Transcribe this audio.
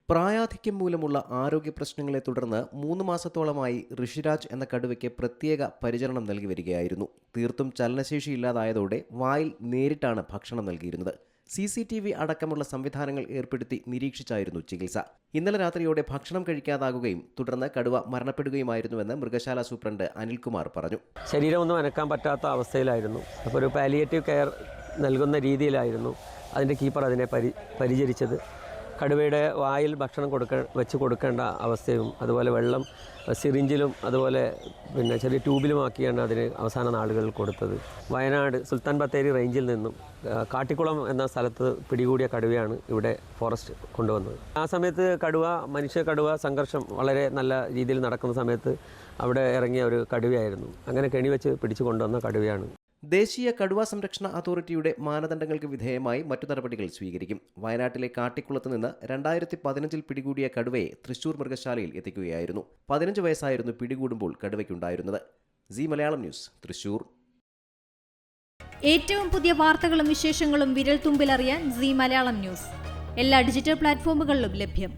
പ്രായാധിക്യം മൂലമുള്ള ആരോഗ്യ പ്രശ്നങ്ങളെ തുടർന്ന് 3 മാസത്തോളമായി ഋഷിരാജ് എന്ന കടുവയ്ക്ക് പ്രത്യേക പരിചരണം നൽകി വരികയായിരുന്നു. തീർത്തും ചലനശേഷിയില്ലാതായതോടെ വായിൽ നേരിട്ടാണ് ഭക്ഷണം നൽകിയിരുന്നത്. CCTV അടക്കമുള്ള സംവിധാനങ്ങൾ ഏർപ്പെടുത്തി നിരീക്ഷിച്ചായിരുന്നു ചികിത്സ. ഇന്നലെ രാത്രിയോടെ ഭക്ഷണം കഴിക്കാതാകുകയും തുടർന്ന് കടുവ മരണപ്പെടുകയുമായിരുന്നുവെന്ന് മൃഗശാല സൂപ്രണ്ട് അനിൽകുമാർ പറഞ്ഞു. ശരീരമൊന്നും അനക്കാൻ പറ്റാത്ത അവസ്ഥയിലായിരുന്നു. അപ്പോൾ ഒരു പാലിയേറ്റീവ് കെയർ നൽകുന്ന രീതിയിലായിരുന്നു അതിൻ്റെ കീപ്പർ അതിനെ പരിചരിച്ചത്. കടുവയുടെ വായിൽ ഭക്ഷണം വെച്ച് കൊടുക്കേണ്ട അവസ്ഥയും അതുപോലെ വെള്ളം സിറിഞ്ചിലും അതുപോലെ ചെറിയ ട്യൂബിലുമാക്കിയാണ് അതിന് അവസാന നാളുകളിൽ കൊടുത്തത്. വയനാട് സുൽത്താൻ ബത്തേരി റേഞ്ചിൽ നിന്നും കാട്ടിക്കുളം എന്ന സ്ഥലത്ത് പിടികൂടിയ കടുവയാണ് ഇവിടെ ഫോറസ്റ്റ് കൊണ്ടുവന്നത്. ആ സമയത്ത് മനുഷ്യ കടുവ സംഘർഷം വളരെ നല്ല രീതിയിൽ നടക്കുന്ന സമയത്ത് അവിടെ ഇറങ്ങിയ ഒരു കടുവയായിരുന്നു. അങ്ങനെ കെണിവെച്ച് പിടിച്ചു കൊണ്ടുവന്ന കടുവയാണ്. ദേശീയ കടുവ സംരക്ഷണ അതോറിറ്റിയുടെ മാനദണ്ഡങ്ങൾക്ക് വിധേയമായി മറ്റു നടപടികൾ സ്വീകരിക്കും. വയനാട്ടിലെ കാട്ടിക്കുളത്ത് നിന്ന് 2015 പിടികൂടിയ കടുവയെ തൃശൂർ മൃഗശാലയിൽ എത്തിക്കുകയായിരുന്നു. 15 വയസ്സായിരുന്നു പിടികൂടുമ്പോൾ കടുവയ്ക്കുണ്ടായിരുന്നത്. സി മലയാളം ന്യൂസ്, തൃശൂർ. ഏറ്റവും പുതിയ വാർത്തകളും വിശേഷങ്ങളും വിരൽ തുമ്പിലറിയാൻ സി മലയാളം ന്യൂസ് എല്ലാ ഡിജിറ്റൽ പ്ലാറ്റ്ഫോമുകളിലും ലഭ്യം.